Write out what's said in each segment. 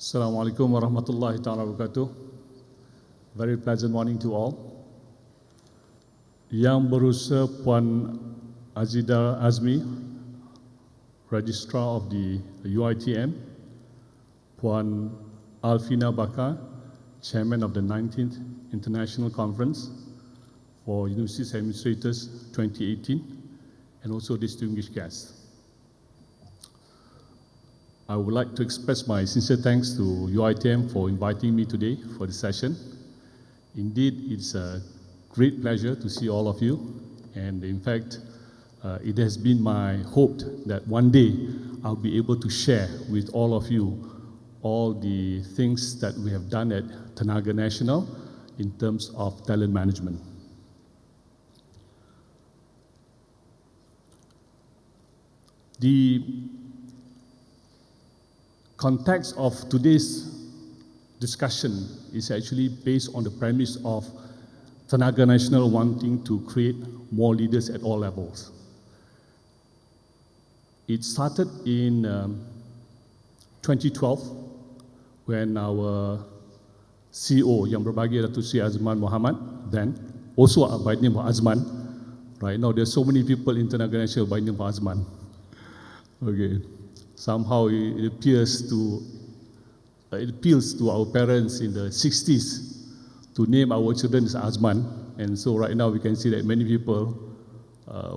Assalamualaikum warahmatullahi ta'ala wabarakatuh. Very pleasant morning to all. Yang berusaha Puan Azmi, Registrar of the UiTM, Puan Alfina Bakar, Chairman of the 19th International Conference for Universities Administrators 2018, and also distinguished guests. I would like to express my sincere thanks to UiTM for inviting me today for this session. Indeed, it's a great pleasure to see all of you, and in fact, it has been my hope that one day I'll be able to share with all of you all the things that we have done at Tenaga Nasional in terms of talent management. The context of today's discussion is actually based on the premise of Tenaga Nasional wanting to create more leaders at all levels. It started in 2012 when our CEO yang berbahagia Datuk Seri Azman Muhammad, then also by the name of Azman. Right now there's so many people in Tenaga Nasional by the name of Azman. Okay. Somehow it appeals to our parents in the 60s to name our children as Azman, and so right now we can see that many people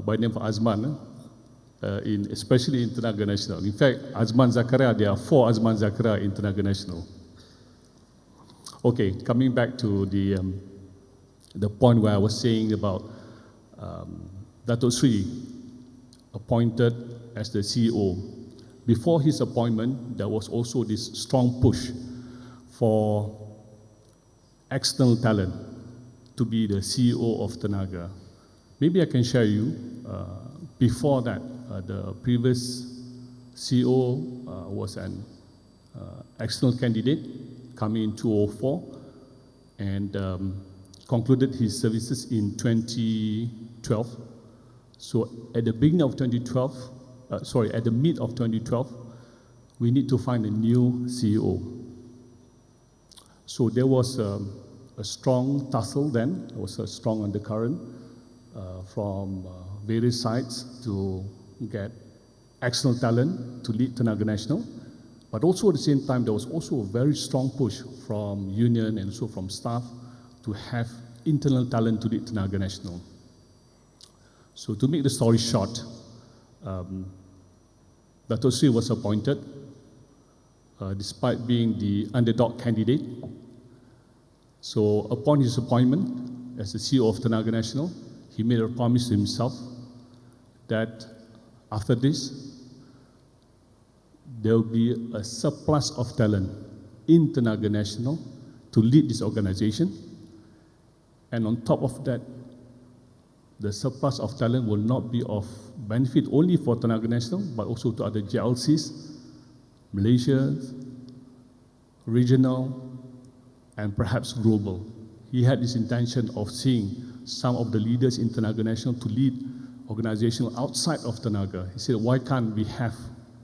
by name of Azman, especially in Tenaga Nasional. In fact, Azman Zakaria, there are 4 Azman Zakaria in Tenaga Nasional. Okay, coming back to the point where I was saying about Datuk Sri appointed as the CEO. Before his appointment, there was also this strong push for external talent to be the CEO of Tenaga. Maybe I can share you, before that, the previous CEO was an external candidate coming in 2004 and concluded his services in 2012. So at the beginning of 2012, at the mid of 2012, we need to find a new CEO. So there was a strong tussle then, there was a strong undercurrent from various sides to get external talent to lead Tenaga Nasional. But also at the same time, there was also a very strong push from union and also from staff to have internal talent to lead Tenaga Nasional. So to make the story short, Datuk Sri was appointed despite being the underdog candidate. So upon his appointment as the CEO of Tenaga Nasional, he made a promise to himself that after this, there will be a surplus of talent in Tenaga Nasional to lead this organization. And on top of that, the surplus of talent will not be of benefit only for Tenaga Nasional, but also to other GLCs, Malaysia, regional, and perhaps global. He had this intention of seeing some of the leaders in Tenaga Nasional to lead organizations outside of Tenaga. He said, why can't we have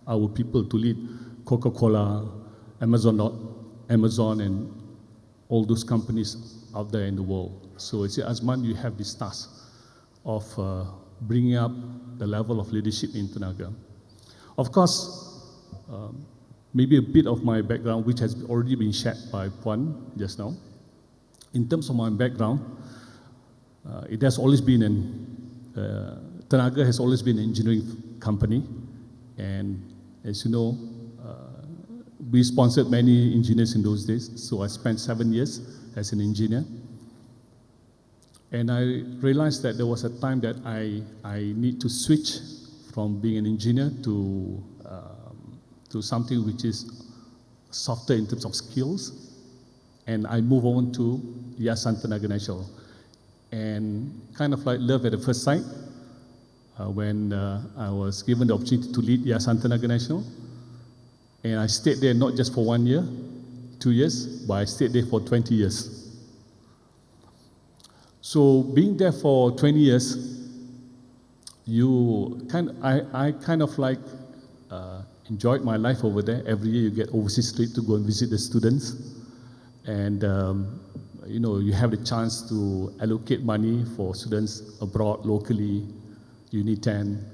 our people to lead Coca-Cola, Amazon, and all those companies out there in the world? So he said, Azman, you have this task of bringing up the level of leadership in Tenaga. Of course, maybe a bit of my background, which has already been shared by Puan just now. In terms of my background, it has always been Tenaga has always been an engineering company, and as you know, we sponsored many engineers in those days, so I spent 7 years as an engineer. And I realized that there was a time that I need to switch from being an engineer to something which is softer in terms of skills. And I move on to Yayasan Tenaga Nasional. And kind of like love at the first sight, when I was given the opportunity to lead Yayasan Tenaga Nasional. And I stayed there not just for 1 year, 2 years, but I stayed there for 20 years. So being there for 20 years, I kind of like enjoyed my life over there. Every year you get overseas trip to go and visit the students. And, you have the chance to allocate money for students abroad, locally, Uni 10.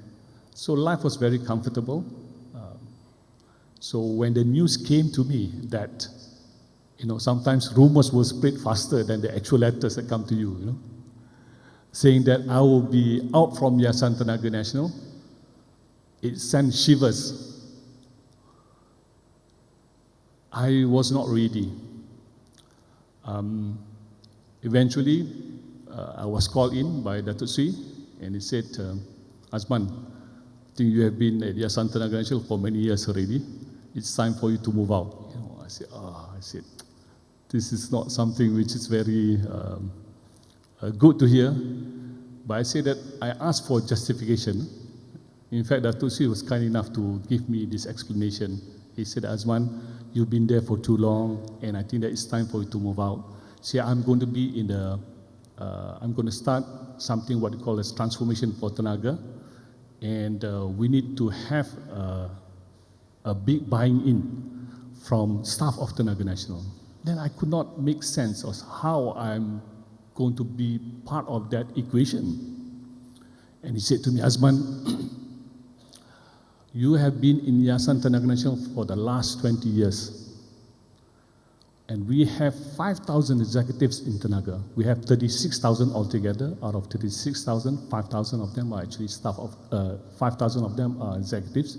So life was very comfortable. So when the news came to me that, sometimes rumors will spread faster than the actual letters that come to you, saying that I will be out from Yayasan Tenaga Nasional, it sent shivers. I was not ready. Eventually, I was called in by Datuk Sri, and he said, Azman, I think you have been at Yayasan Tenaga Nasional for many years already. It's time for you to move out. I said, this is not something which is very good to hear. But I said that I asked for justification. In fact, Datuk Sri was kind enough to give me this explanation. He said, Azman, you've been there for too long, and I think that it's time for you to move out. See, I'm going to be I'm going to start something what we call as transformation for Tenaga, and we need to have a big buying in from staff of Tenaga Nasional. Then I could not make sense of how I'm going to be part of that equation. And he said to me, Azman, you have been in Yayasan Tenaga Nasional for the last 20 years. And we have 5,000 executives in Tenaga. We have 36,000 altogether. Out of 36,000, 5,000 of them are actually staff of, 5,000 of them are executives.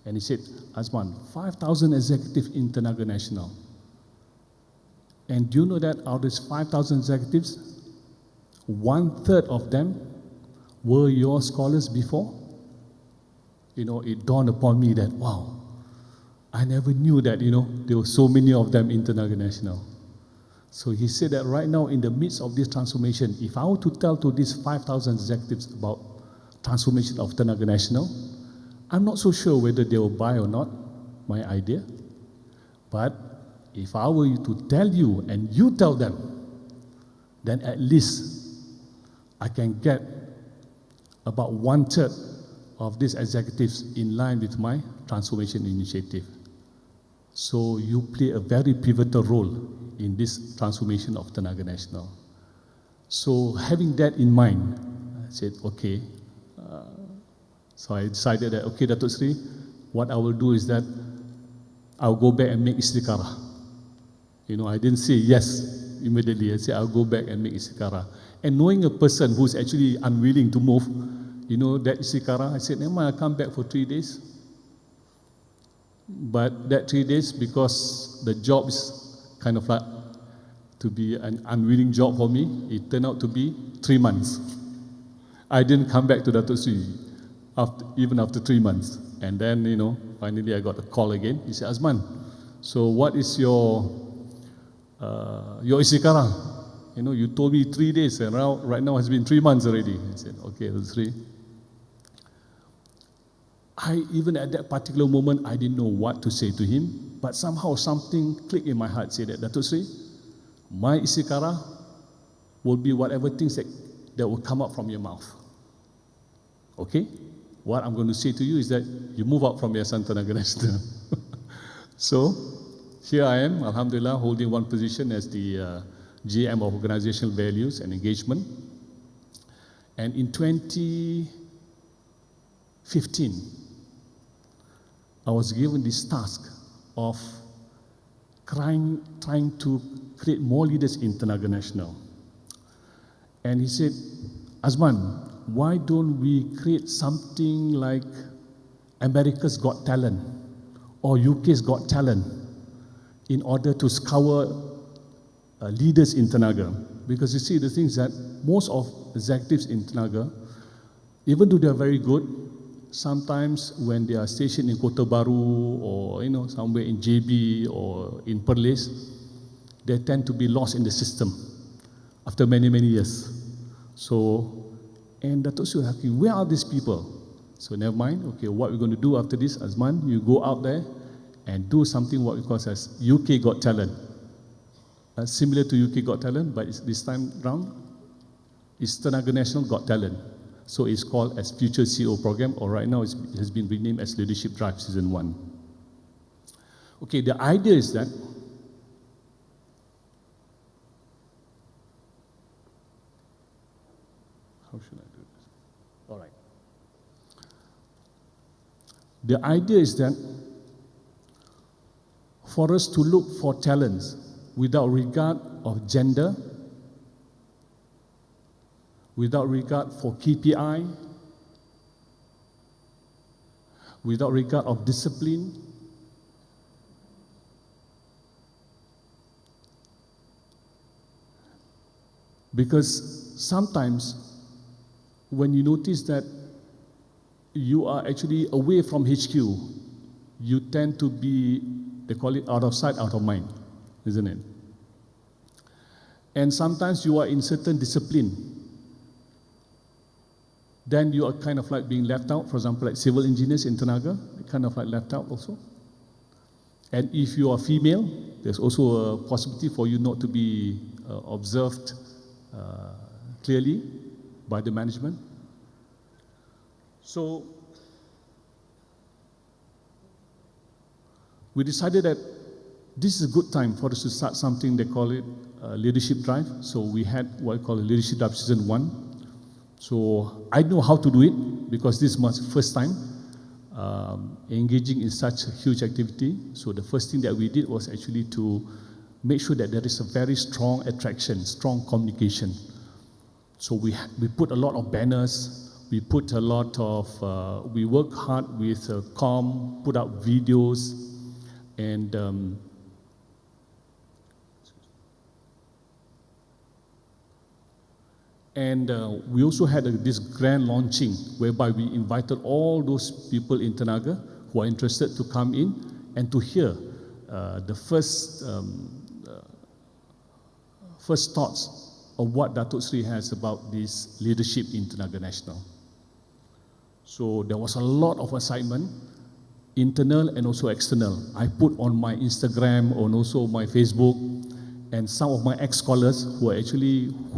And he said, Azman, 5,000 executives in Tenaga Nasional. And do you know that out of these 5,000 executives, 1/3 of them were your scholars before? It dawned upon me that, wow, I never knew that, there were so many of them in Tenaga Nasional. So he said that right now, in the midst of this transformation, if I were to tell to these 5,000 executives about transformation of Tenaga Nasional, I'm not so sure whether they will buy or not my idea. But if I were to tell you and you tell them, then at least I can get about 1/3 of these executives in line with my transformation initiative. So you play a very pivotal role in this transformation of Tenaga Nasional. So having that in mind, I said, okay. So I decided that, okay, Datuk Sri, what I will do is that I'll go back and make istikharah. I didn't say yes immediately. I said I'll go back and make istikharah. And knowing a person who's actually unwilling to move, that istikharah, I said, never mind, I'll come back for 3 days. But that 3 days, because the job is kind of like to be an unwilling job for me, it turned out to be 3 months. I didn't come back to Datuk Sri even after 3 months. And then, finally I got a call again. He said, Azman, so what is your istikharah? You told me 3 days, and right now it's been 3 months already. I said, okay, Datuk Sri. Even at that particular moment, I didn't know what to say to him, but somehow something clicked in my heart, said that, Datuk Sri, my istikharah will be whatever things that will come out from your mouth. Okay? What I'm going to say to you is that you move out from Yayasan Tenaga Nasional. So, here I am, Alhamdulillah, holding one position as the GM of Organizational Values and Engagement. And in 2015, I was given this task of trying to create more leaders in Tenaga Nasional. And he said, Azman, why don't we create something like America's Got Talent or UK's Got Talent in order to scour leaders in Tenaga? Because you see, the thing is that most of executives in Tenaga, even though they are very good, sometimes when they are stationed in Kota Baru or somewhere in JB or in Perlis, they tend to be lost in the system after many, many years. So, and Datuk Sri was asking, where are these people? So never mind, okay, what we're going to do after this, Azman, you go out there and do something what we call as UK Got Talent. Similar to UK Got Talent, but this time round, it's Tenaga Nasional Got Talent. So it's called as Future CEO Program, or right now it has been renamed as Leadership Drive Season 1. Okay, the idea is that how should I do this? All right. The idea is that for us to look for talents without regard of gender, without regard for KPI, without regard of discipline, because sometimes when you notice that you are actually away from HQ, you tend to be, they call it out of sight, out of mind, isn't it? And sometimes you are in certain discipline, then you are kind of like being left out. For example, like civil engineers in Tenaga, kind of like left out also. And if you are female, there's also a possibility for you not to be observed clearly by the management. So we decided that this is a good time for us to start something. They call it Leadership Drive. So we had what I call Leadership Drive Season 1. So I know how to do it because this is my first time engaging in such a huge activity. So the first thing that we did was actually to make sure that there is a very strong attraction, strong communication. So we put a lot of banners, we put a lot of, we work hard with comm, put out videos, and we also had this grand launching whereby we invited all those people in Tenaga who are interested to come in and to hear the first thoughts of what Datuk Sri has about this leadership in Tenaga National. So there was a lot of excitement, internal and also external. I put on my Instagram and also my Facebook, and some of my ex-scholars who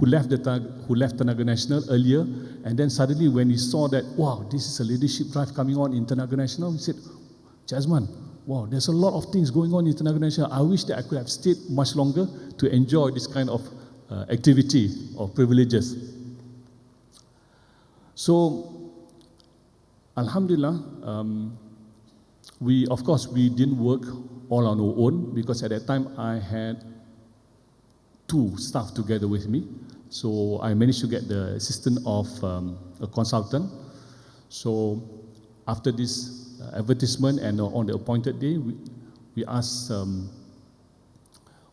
left Tenaga National earlier, and then suddenly when we saw that, wow, this is a leadership drive coming on in Tenaga National, we said, Azman, wow, there's a lot of things going on in Tenaga National. I wish that I could have stayed much longer to enjoy this kind of activity or privileges. So, Alhamdulillah, of course, we didn't work all on our own because at that time I had 2 staff together with me. So I managed to get the assistance of a consultant. So after this advertisement and on the appointed day, we asked,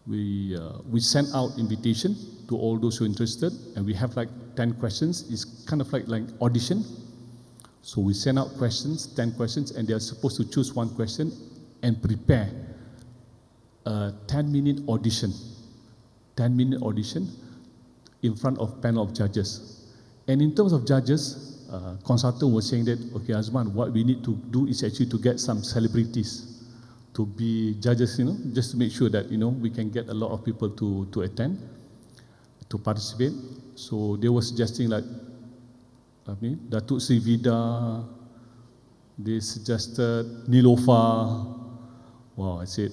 we sent out invitation to all those who are interested, and we have like 10 questions. It's kind of like audition. So we send out questions, 10 questions, and they are supposed to choose one question and prepare a 10-minute audition. 10-minute audition in front of panel of judges. And in terms of judges, consultant was saying that, okay, Azman, what we need to do is actually to get some celebrities to be judges, just to make sure that, we can get a lot of people to attend, to participate. So they were suggesting like, Datuk Sri Vida, they suggested Nilofa. Wow, I said,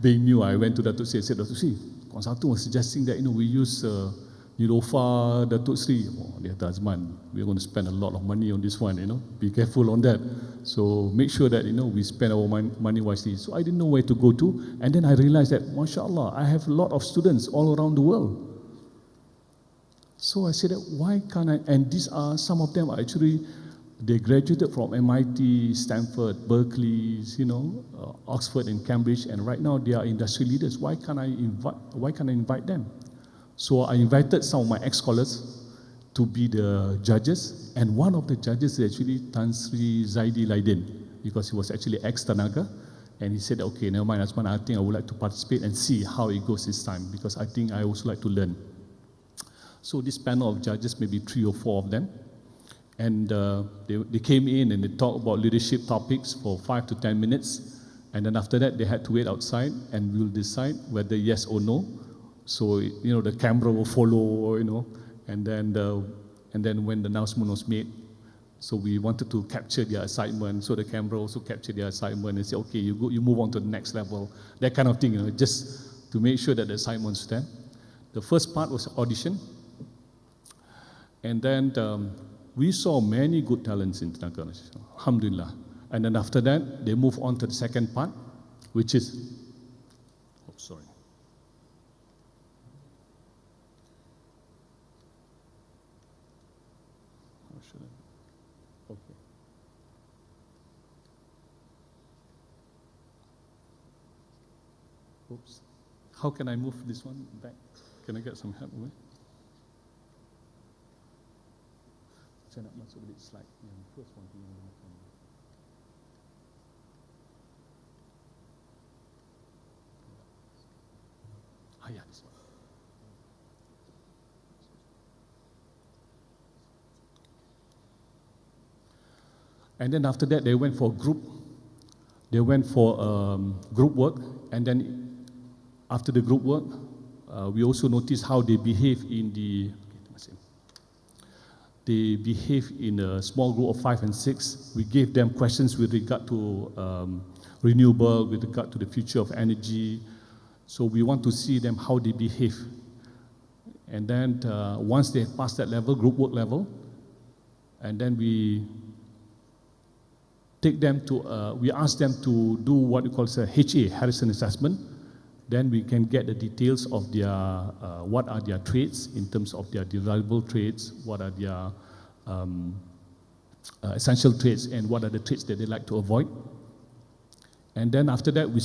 being new, I went to Datuk Sri and said, Datuk Sri, consultant was suggesting that, we use Nilofa, Datuk Sri. Oh, they kata, Azman, we're going to spend a lot of money on this one, be careful on that. So make sure that, we spend our money wisely. So I didn't know where to go to. And then I realized that, mashallah, I have a lot of students all around the world. So I said, why can't I? And these are, some of them are actually, they graduated from MIT, Stanford, Berkeley, Oxford and Cambridge, and right now they are industry leaders. Why can't I invite them? So I invited some of my ex-scholars to be the judges, and one of the judges is actually Tan Sri Zaidi Laiden, because he was actually ex-Tenaga, and he said, okay, never mind, Azman, I think I would like to participate and see how it goes this time, because I think I also like to learn. So this panel of judges, maybe 3 or 4 of them, and they came in and they talked about leadership topics for 5 to 10 minutes, and then after that they had to wait outside and we'll decide whether yes or no. So the camera will follow, and then And then when the announcement was made, so we wanted to capture their assignment, so the camera also captured their assignment and say, okay, you move on to the next level, that kind of thing, just to make sure that the assignment's there. The first part was audition, and then we saw many good talents in Tenaga Nasional, alhamdulillah. And then after that, they move on to the second part, which is, oh, sorry. Okay. Oops. How can I move this one back? Can I get some help with? Saya nak masuk balik slide yang first one yang macam. Yeah, this one. And then after that, they went for group. They went for group work, and then after the group work, we also noticed how they behave in the. They behave in a small group of 5 and 6. We gave them questions with regard to renewable, with regard to the future of energy. So we want to see them how they behave. And then once they pass that level, group work level, and then we take them to, we ask them to do what we call a HA, Harrison Assessment. Then we can get the details of their, what are their traits in terms of their desirable traits, what are their essential traits, and what are the traits that they like to avoid. And then after that, we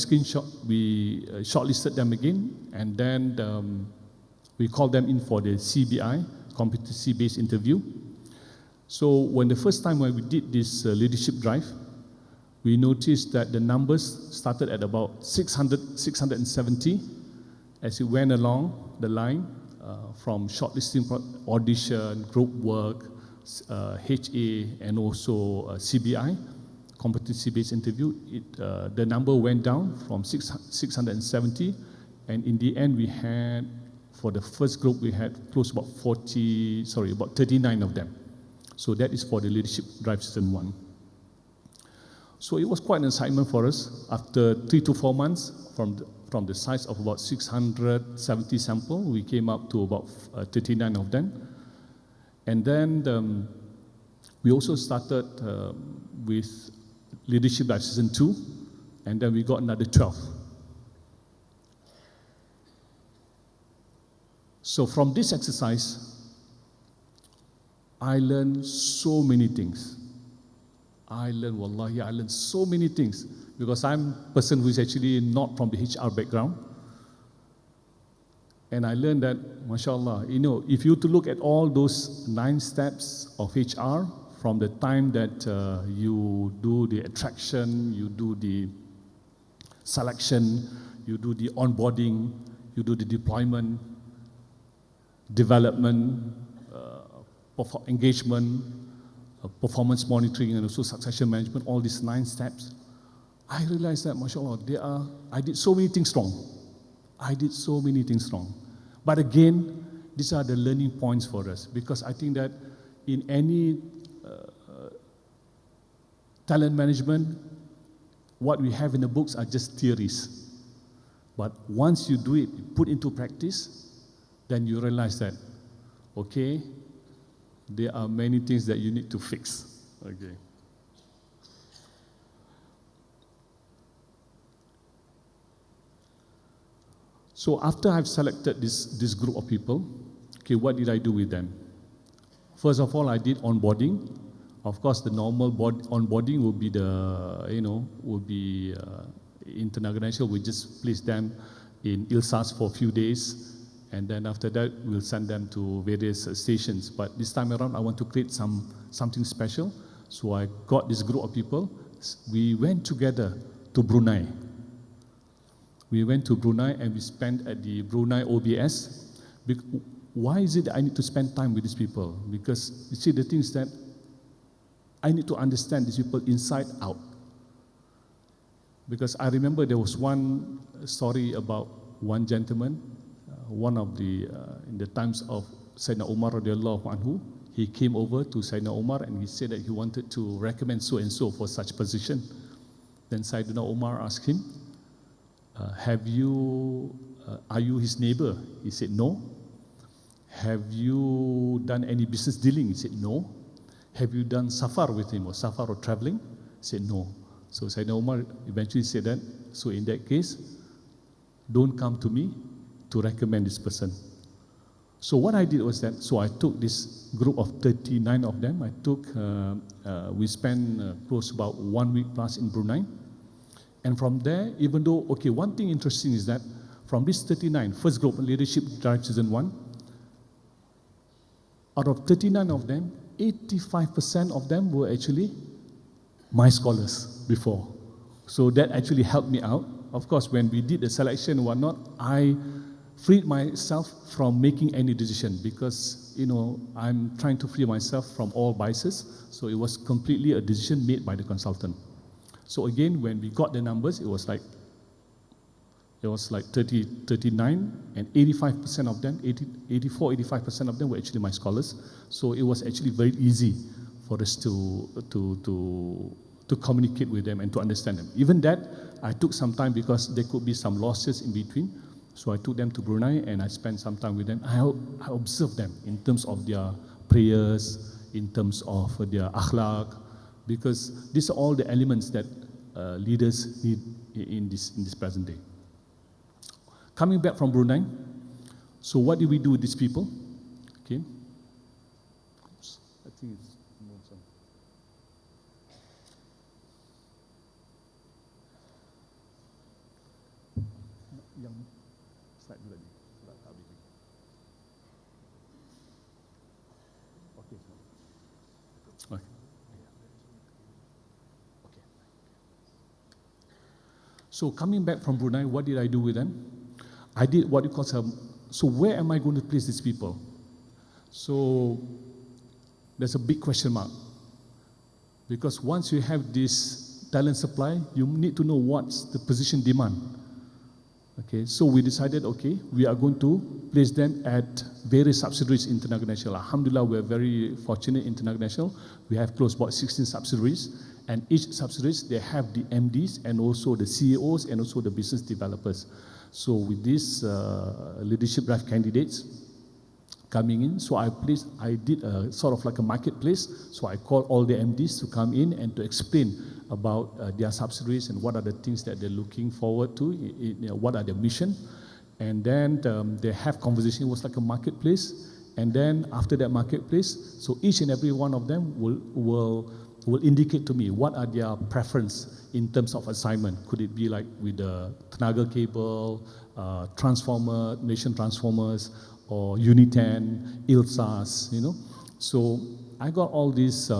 shortlisted them again, and then we called them in for the CBI, competency-based interview. So when the first time when we did this leadership drive, we noticed that the numbers started at about 670 as it went along the line from shortlisting, audition, group work, HA, and also CBI, competency-based interview. The number went down from 670, and in the end we had, for the first group, we had close about 39 of them. So that is for the leadership drive season 1. So it was quite an assignment for us. After 3 to 4 months, from the size of about 670 sample, we came up to about 39 of them. And then we also started with leadership drive season 2, and then we got another 12. So from this exercise, I learned so many things. I learned so many things because I'm a person who is actually not from the HR background. And I learned that, mashallah, if you to look at all those 9 steps of HR, from the time that you do the attraction, you do the selection, you do the onboarding, you do the deployment, development, engagement, performance monitoring, and also succession management, all these 9 steps, I realized that, mashallah, I did so many things wrong. But again, these are the learning points for us, because I think that in any talent management, what we have in the books are just theories. But once you do it, put into practice, then you realize that, okay, there are many things that you need to fix. Okay. So after I've selected this group of people, okay, what did I do with them? First of all, I did onboarding. Of course, the normal onboarding would be in Tenaga Nasional. We just place them in ILSAS for a few days. And then after that, we'll send them to various stations. But this time around, I want to create something special. So I got this group of people. We went together to Brunei. We went to Brunei and we spent at the Brunei OBS. Why is it that I need to spend time with these people? Because you see, the thing is that I need to understand these people inside out. Because I remember there was one story about one gentleman, one of the, in the times of Sayyidina Umar radiallahu anhu, he came over to Sayyidina Omar and he said that he wanted to recommend so and so for such position. Then Sayyidina Omar asked him, are you his neighbor? He said, no. Have you done any business dealing? He said, no. Have you done safar with him, or safar or traveling? He said, no. So Sayyidina Umar eventually said that, so in that case, don't come to me to recommend this person. So what I did was that, so I took this group of 39 of them, we spent close about 1 week plus in Brunei. And from there, even though, okay, one thing interesting is that from this 39, first group, Leadership Drive Season 1, out of 39 of them, 85% of them were actually my scholars before. So that actually helped me out. Of course, when we did the selection and whatnot, I freed myself from making any decision because, I'm trying to free myself from all biases. So it was completely a decision made by the consultant. So again, when we got the numbers, it was like 39 and 85% of them, 85% of them were actually my scholars. So it was actually very easy for us to communicate with them and to understand them. Even that, I took some time because there could be some losses in between. So I took them to Brunei and I spent some time with them. I observed them in terms of their prayers, in terms of their akhlaq, because these are all the elements that leaders need in this present day. Coming back from Brunei, so what did we do with these people? Okay. Oops, I think it's more some. Yang slide dulu lagi. Okay. Okay. Okay. So coming back from Brunei, what did I do with them? I did what you call so where am I going to place these people? So there's a big question mark. Because once you have this talent supply, you need to know what's the position demand. Okay, so we decided, okay, we are going to place them at various subsidiaries in Tenaga Nasional. Alhamdulillah, we are very fortunate in Tenaga Nasional. We have close about 16 subsidiaries, and each subsidiaries, they have the MDs and also the CEOs and also the business developers. So with these leadership drive candidates coming in, so I did a sort of like a marketplace. So I called all the MDs to come in and to explain about their subsidiaries and what are the things that they're looking forward to, what are their mission. And then they have conversation. It was like a marketplace. And then after that marketplace, so each and every one of them will indicate to me what are their preference in terms of assignment. Could it be like with the Tenaga cable, transformer, nation transformers, or Unitan, ILSAS, So I got all these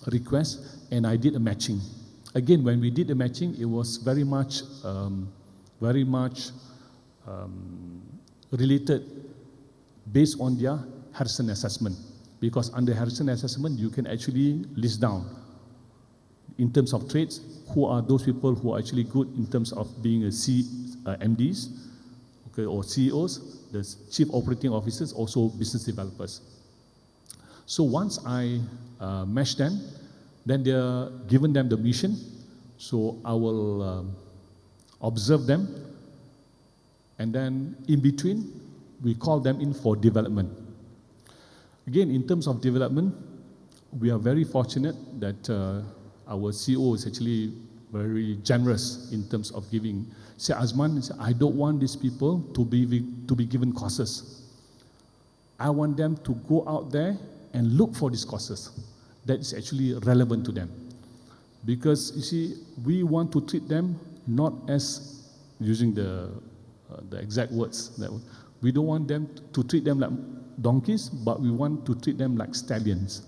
requests and I did a matching. Again, when we did the matching, it was very much related based on their Harrison assessment. Because under Harrison assessment, you can actually list down in terms of traits, who are those people who are actually good in terms of being MDs, okay, or CEOs, the chief operating officers, also business developers. So once I match them, then they're given them the mission. So I will observe them, and then in between, we call them in for development. Again, in terms of development, we are very fortunate that our CEO is actually very generous in terms of giving. Say Azman, I don't want these people to be given courses. I want them to go out there and look for these courses that is actually relevant to them. Because you see, we want to treat them not as using the exact words. We don't want them to treat them like donkeys, but we want to treat them like stallions.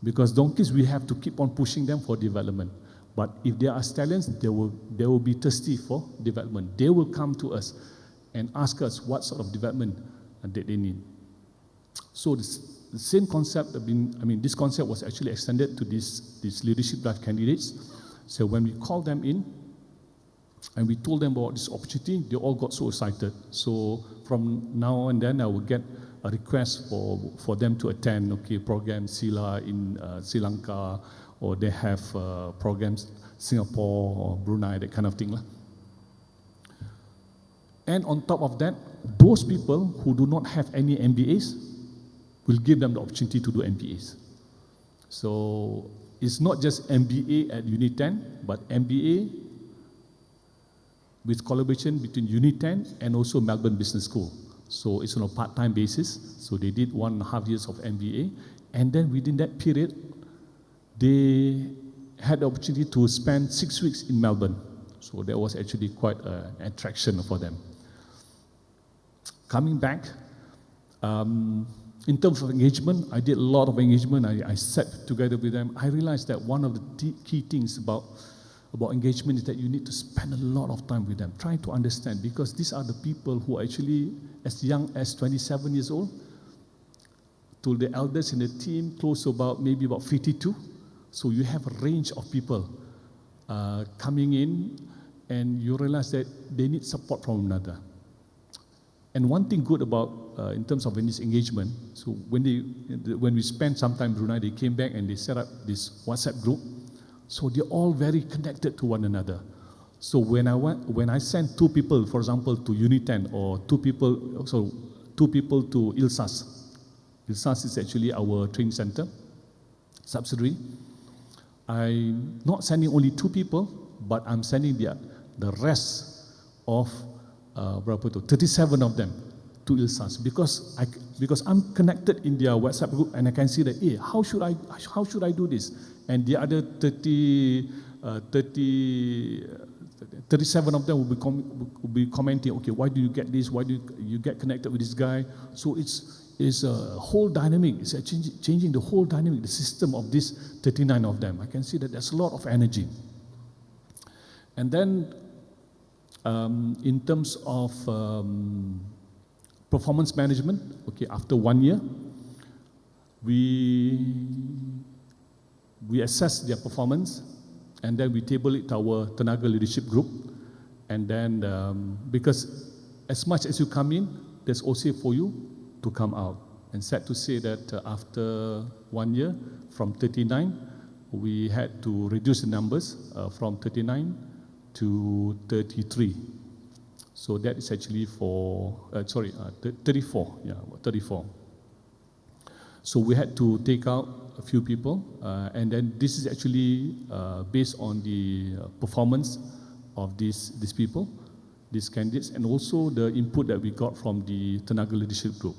Because donkeys, we have to keep on pushing them for development. But if they are stallions, they will be thirsty for development. They will come to us and ask us what sort of development that they need. So the same concept, this concept was actually extended to these leadership drive candidates. So when we called them in and we told them about this opportunity, they all got so excited. So from now and then, I will get a request for them to attend, okay, program Sila in Sri Lanka, or they have programs Singapore or Brunei, that kind of thing. And on top of that, those people who do not have any MBAs, will give them the opportunity to do MBAs. So it's not just MBA at Uni10, but MBA with collaboration between Uni10 and also Melbourne Business School. So it's on a part-time basis. So they did 1.5 years of MBA. And then within that period, they had the opportunity to spend 6 weeks in Melbourne. So that was actually quite an attraction for them. Coming back, in terms of engagement, I did a lot of engagement. I sat together with them. I realized that one of the key things about engagement is that you need to spend a lot of time with them, trying to understand, because these are the people who are actually as young as 27 years old, to the elders in the team, close to maybe about 52. So you have a range of people coming in, and you realize that they need support from another. And one thing good about, in terms of this engagement, so when we spent some time in Brunei, they came back and they set up this WhatsApp group. So they're all very connected to one another. So when I sent 2 people, for example, to Uni10, or 2 people to ILSAS. ILSAS is actually our training center, subsidiary. I'm not sending only 2 people, but I'm sending the rest of 37 of them to ILSAS, because I'm connected in their WhatsApp group, and I can see that, hey, how should I do this? And the other 37 of them will be commenting, okay, why do you get this? Why do you get connected with this guy? So it's a whole dynamic. It's changing the whole dynamic, the system of these 39 of them. I can see that there's a lot of energy. And then in terms of performance management, okay, after 1 year, we assess their performance, and then we table it to our Tenaga leadership group. And then, because as much as you come in, there's also for you to come out. And sad to say that after 1 year, from 39, we had to reduce the numbers from 39 to 33. So that is actually 34, yeah, 34. So we had to take out a few people, and then this is actually based on the performance of these people, these candidates, and also the input that we got from the Tenaga leadership group.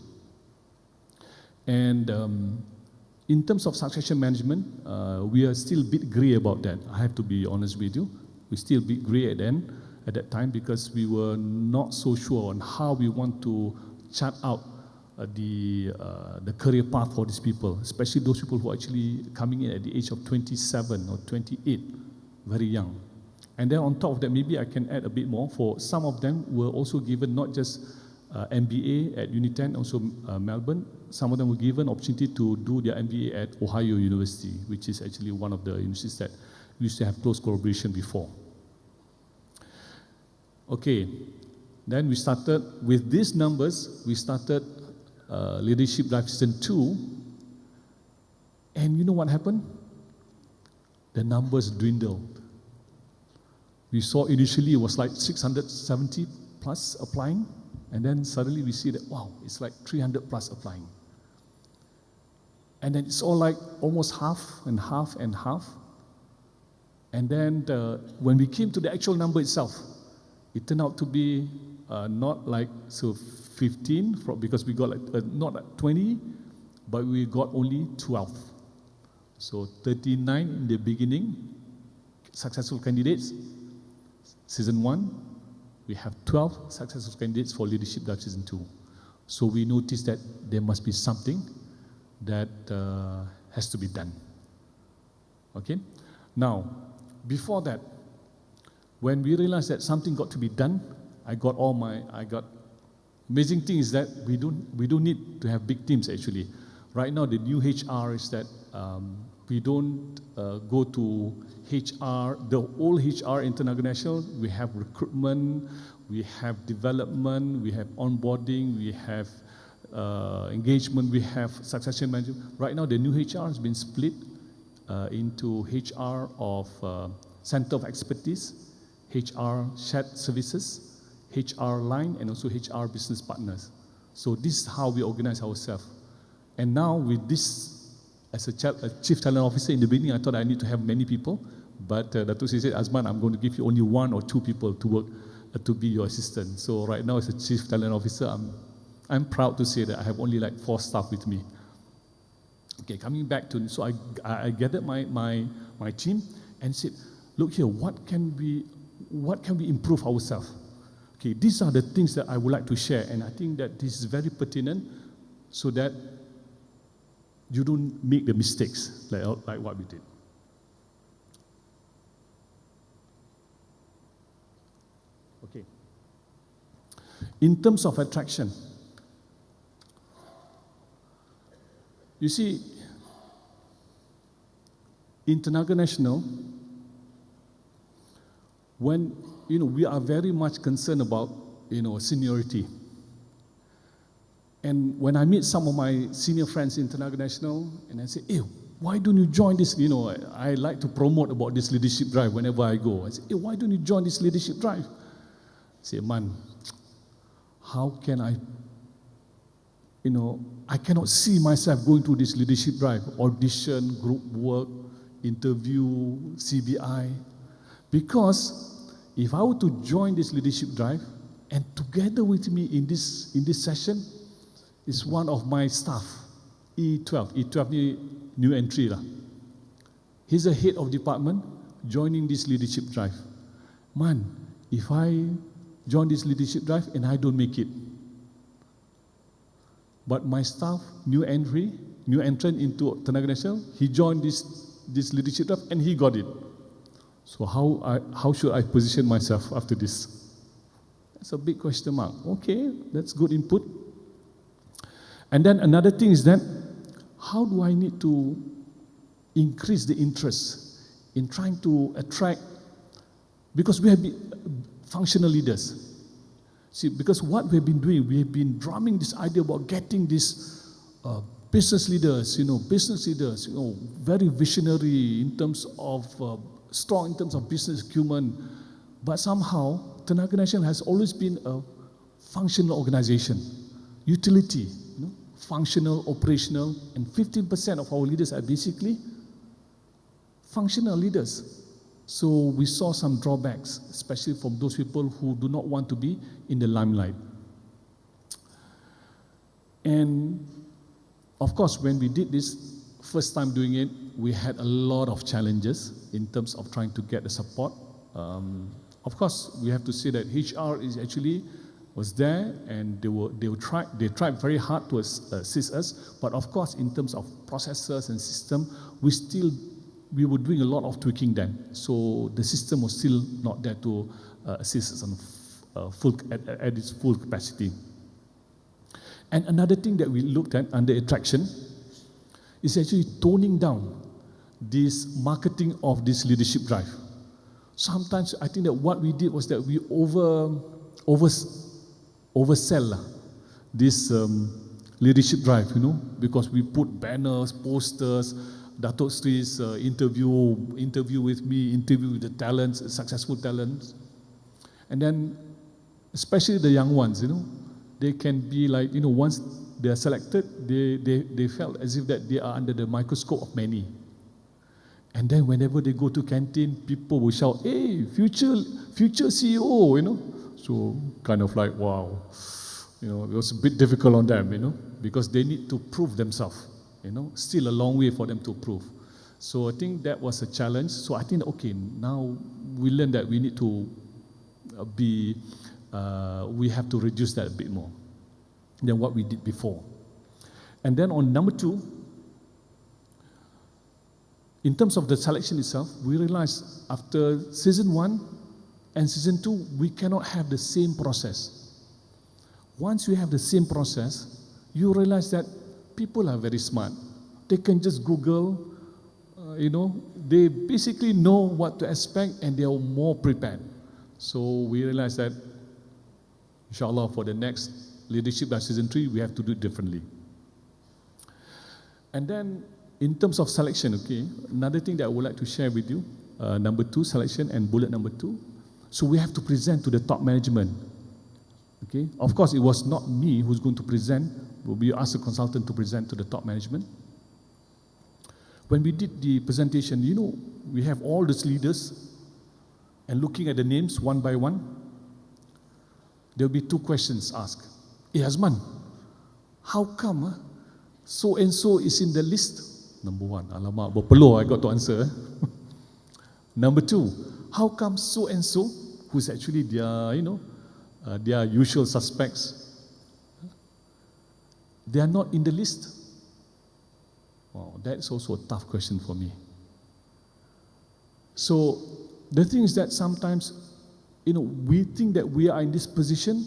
And in terms of succession management, we are still a bit grey about that. I have to be honest with you. We're still a bit grey at that time, because we were not so sure on how we want to chart out the career path for these people, especially those people who are actually coming in at the age of 27 or 28, very young. And then on top of that, maybe I can add a bit more. For some of them were also given not just MBA at Uni10, also Melbourne. Some of them were given opportunity to do their MBA at Ohio University, which is actually one of the universities that used to have close collaboration before. Okay, then we started with these numbers. We started Leadership Drive Season 2, and you know what happened? The numbers dwindled. We saw initially it was like 670 plus applying, and then suddenly we see that, wow, it's like 300 plus applying. And then it's all like almost half and half and half. And then when we came to the actual number itself, it turned out to be not like 15, because we got like, not like 20, but we got only 12. So 39 in the beginning, successful candidates. Season 1, we have 12 successful candidates for Leadership Drive Season 2. So we noticed that there must be something that has to be done. Okay? Now, before that, when we realized that something got to be done, amazing thing is that we don't need to have big teams actually. Right now, the new HR is that we don't go to HR, the old HR international. We have recruitment, we have development, we have onboarding, we have engagement, we have succession management. Right now, the new HR has been split into HR of Center of Expertise, HR Shared Services, HR Line, and also HR Business Partners. So this is how we organize ourselves. And now with this, as a Chief Talent Officer, in the beginning, I thought I need to have many people. But Datuk Seri said, Azman, I'm going to give you only 1 or 2 people to work, to be your assistant. So right now, as a Chief Talent Officer, I'm proud to say that I have only like 4 staff with me. Okay, coming back to, so I gathered my team and said, look here, what can we improve ourselves? Okay, these are the things that I would like to share, and I think that this is very pertinent so that you don't make the mistakes like what we did. Okay. In terms of attraction, you see, in Tenaga Nasional, when we are very much concerned about seniority. And when I meet some of my senior friends in Tenaga Nasional, and I say, hey, why don't you join this? I like to promote about this leadership drive whenever I go. I say, hey, why don't you join this leadership drive? I say, man, how can I cannot see myself going through this leadership drive, audition, group work, interview, CBI. Because if I were to join this leadership drive, and together with me in this session is one of my staff, E12. E12 ni new entry lah. He's a head of department joining this leadership drive. Man, if I join this leadership drive and I don't make it, but my staff, new entrant into Tenaga Nasional, he joined this leadership drive and he got it. So how should I position myself after this? That's a big question mark. Okay, that's good input. And then another thing is that, how do I need to increase the interest in trying to attract, because we have been functional leaders. See, because what we've been doing, we have been drumming this idea about getting these business leaders, very visionary in terms of, strong in terms of business acumen. But somehow, Tenaga Nasional has always been a functional organization. Utility, functional, operational, and 15% of our leaders are basically functional leaders. So we saw some drawbacks, especially from those people who do not want to be in the limelight. And of course, when we did this, first time doing it, we had a lot of challenges in terms of trying to get the support. Of course, we have to say that HR was there, and they tried very hard to assist us. But of course, in terms of processes and system, we were doing a lot of tweaking then. So the system was still not there to assist us on at its full capacity. And another thing that we looked at under attraction is actually toning down this marketing of this leadership drive. Sometimes I think that what we did was that we oversell this leadership drive, because we put banners, posters, Datuk Sri's interview with me, interview with the talents, successful talents. And then, especially the young ones, they can be like, once they are selected, they felt as if that they are under the microscope of many. And then whenever they go to canteen, people will shout, hey, future CEO, So kind of like, wow. It was a bit difficult on them, because they need to prove themselves. Still a long way for them to prove. So I think that was a challenge. So I think, okay, now we learned that we need to we have to reduce that a bit more than what we did before. And then on number 2, in terms of the selection itself, we realized after season 1 and season 2, we cannot have the same process. Once you have the same process, you realize that people are very smart. They can just Google, they basically know what to expect and they are more prepared. So we realized that, inshallah, for the next leadership by season 3, we have to do it differently. And then, in terms of selection, okay, another thing that I would like to share with you, number 2, selection, and bullet number 2. So we have to present to the top management. Okay, of course, it was not me who's going to present. We asked a consultant to present to the top management. When we did the presentation, you know, we have all these leaders, and looking at the names one by one, there will be 2 questions asked. Hey, Azman, how come so-and-so is in the list? Number 1, alamak, berpeluh I got to answer. Number 2, how come so-and-so, who's actually their, their usual suspects, they are not in the list? Wow, that's also a tough question for me. So, the thing is that sometimes, we think that we are in this position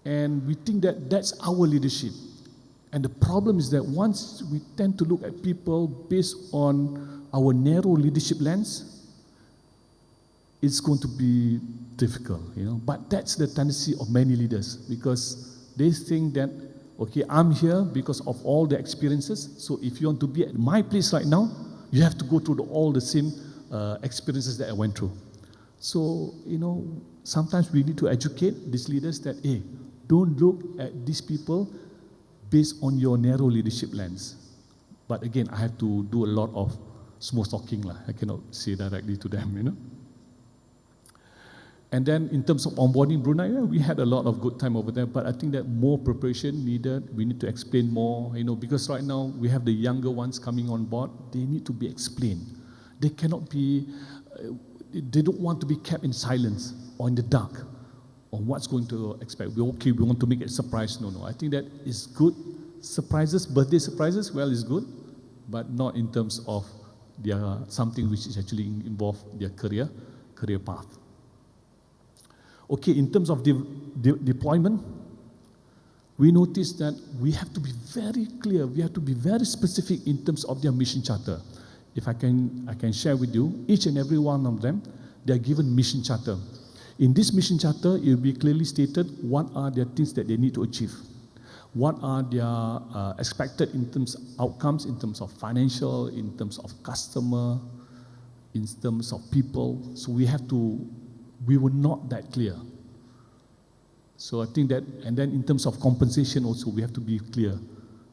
and we think that that's our leadership. And the problem is that once we tend to look at people based on our narrow leadership lens, it's going to be difficult, But that's the tendency of many leaders, because they think that, okay, I'm here because of all the experiences, so if you want to be at my place right now, you have to go through all the same experiences that I went through. So, sometimes we need to educate these leaders that, hey, don't look at these people based on your narrow leadership lens. But again, I have to do a lot of small talking. I cannot say directly to them, And then in terms of onboarding Brunei, we had a lot of good time over there, but I think that more preparation needed. We need to explain more, because right now we have the younger ones coming on board. They need to be explained. They cannot be, they don't want to be kept in silence or in the dark on what's going to expect. We want to make it a surprise. No. I think that is good. Surprises, birthday surprises, it's good, but not in terms of their something which is actually involve their career path. Okay, in terms of deployment, we noticed that we have to be very clear, we have to be very specific in terms of their mission charter. If I can share with you, each and every one of them, they are given mission charter. In this mission charter, it will be clearly stated what are their things that they need to achieve. What are their expected in terms of outcomes, in terms of financial, in terms of customer, in terms of people. So we were not that clear. So I think that, and then in terms of compensation also, we have to be clear.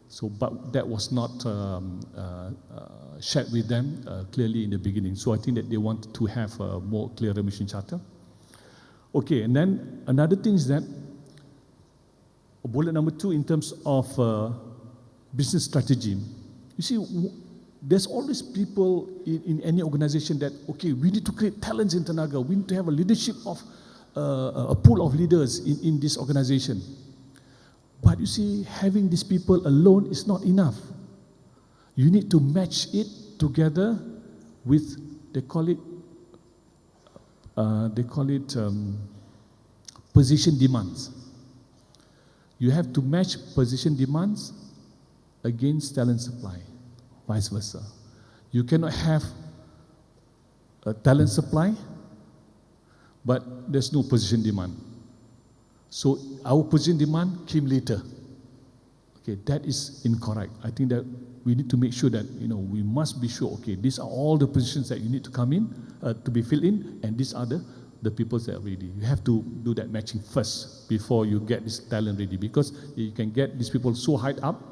So, but that was not shared with them clearly in the beginning. So I think that they want to have a more clearer mission charter. Okay, and then another thing is that bullet number 2 in terms of business strategy. You see, there's always people in any organization that, okay, we need to create talents in Tenaga. We need to have a leadership of a pool of leaders in this organization. But you see, having these people alone is not enough. You need to match it together with, they call it position demands. You have to match position demands against talent supply, vice versa. You cannot have a talent supply, but there's no position demand. So our position demand came later. Okay, that is incorrect. I think that we need to make sure that, we must be sure, okay, these are all the positions that you need to come in, to be filled in, and these are the people that are ready. You have to do that matching first before you get this talent ready, because you can get these people so high up,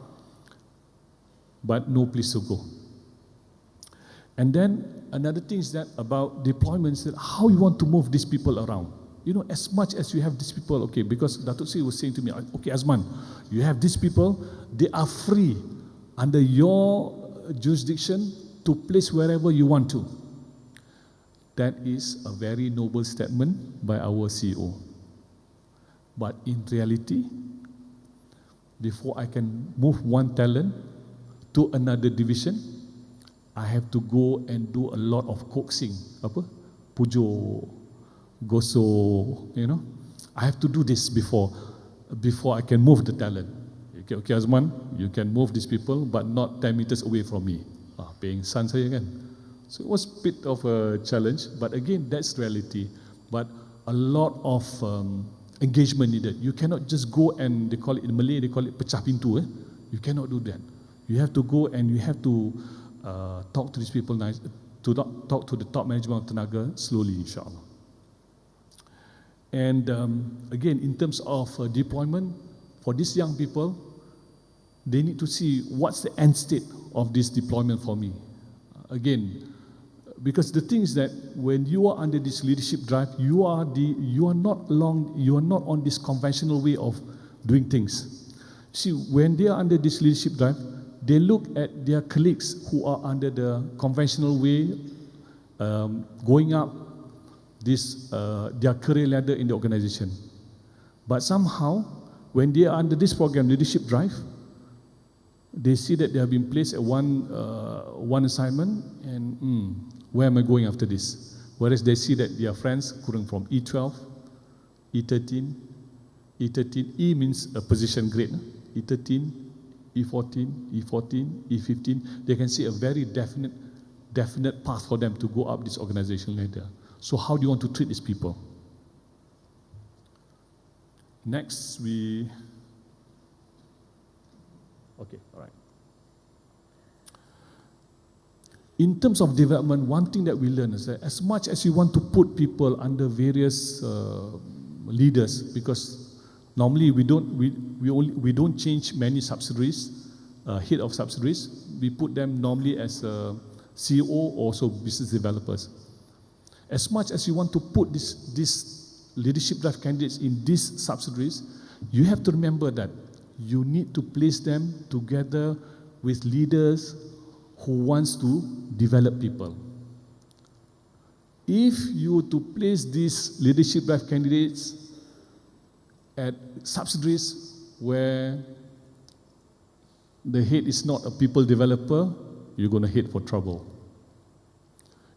but no place to go. And then another thing is that about deployments, that how you want to move these people around. As much as you have these people, okay, because Datuk Sri was saying to me, okay, Azman, you have these people, they are free under your jurisdiction to place wherever you want to. That is a very noble statement by our CEO. But in reality, before I can move one talent to another division, I have to go and do a lot of coaxing. Pujo, goso, I have to do this before I can move the talent. Okay, Azman, you can move these people, but not 10 meters away from me. Paying son saya kan. So it was a bit of a challenge, but again, that's reality. But a lot of engagement needed. You cannot just go and, they call it in Malay, they call it pecah pintu. You cannot do that. You have to go and you have to talk to these people, talk to the top management of Tenaga slowly, inshallah. And again, in terms of deployment, for these young people, they need to see what's the end state of this deployment for me. Again, because the thing is that when you are under this leadership drive, you are not on this conventional way of doing things. See, when they are under this leadership drive, they look at their colleagues who are under the conventional way, going up their career ladder in the organization. But somehow, when they are under this program, leadership drive, they see that they have been placed at one assignment, and where am I going after this? Whereas they see that their friends coming from E12, E13, E means a position grade, E13, E14, E15, they can see a very definite path for them to go up this organization ladder. So how do you want to treat these people? Next, okay, all right. In terms of development, one thing that we learn is that as much as you want to put people under various leaders, because normally we don't change many subsidiaries, head of subsidiaries. We put them normally as CEO or also business developers. As much as you want to put this leadership drive candidates in these subsidiaries, you have to remember that you need to place them together with leaders who wants to develop people. If you were to place these leadership drive candidates at subsidiaries where the head is not a people developer, you're going to head for trouble.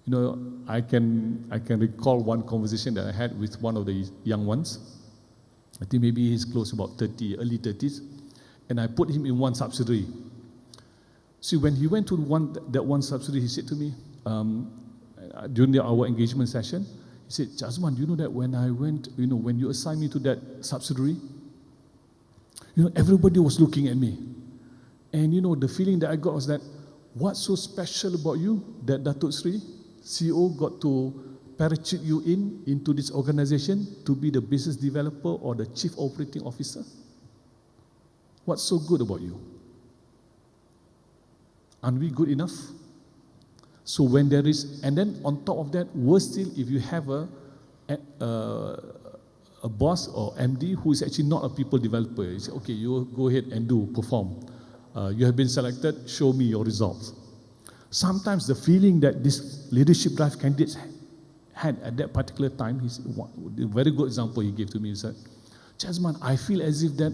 You know, I can recall one conversation that I had with one of the young ones. I think maybe he's close to about 30, early 30s, and I put him in one subsidiary. See, when he went to that one subsidiary, he said to me, during our engagement session, he said, Azman, you know that when I went, when you assigned me to that subsidiary, everybody was looking at me. And the feeling that I got was that, what's so special about you that Datuk Sri, CEO, got to parachute you into this organization to be the business developer or the chief operating officer? What's so good about you? Aren't we good enough? So when there is, and then on top of that, worse still, if you have a boss or MD who is actually not a people developer, you say, okay, you go ahead and perform. You have been selected, show me your results. Sometimes the feeling that this leadership drive candidates had at that particular time, a very good example he gave to me is that, Azman, I feel as if that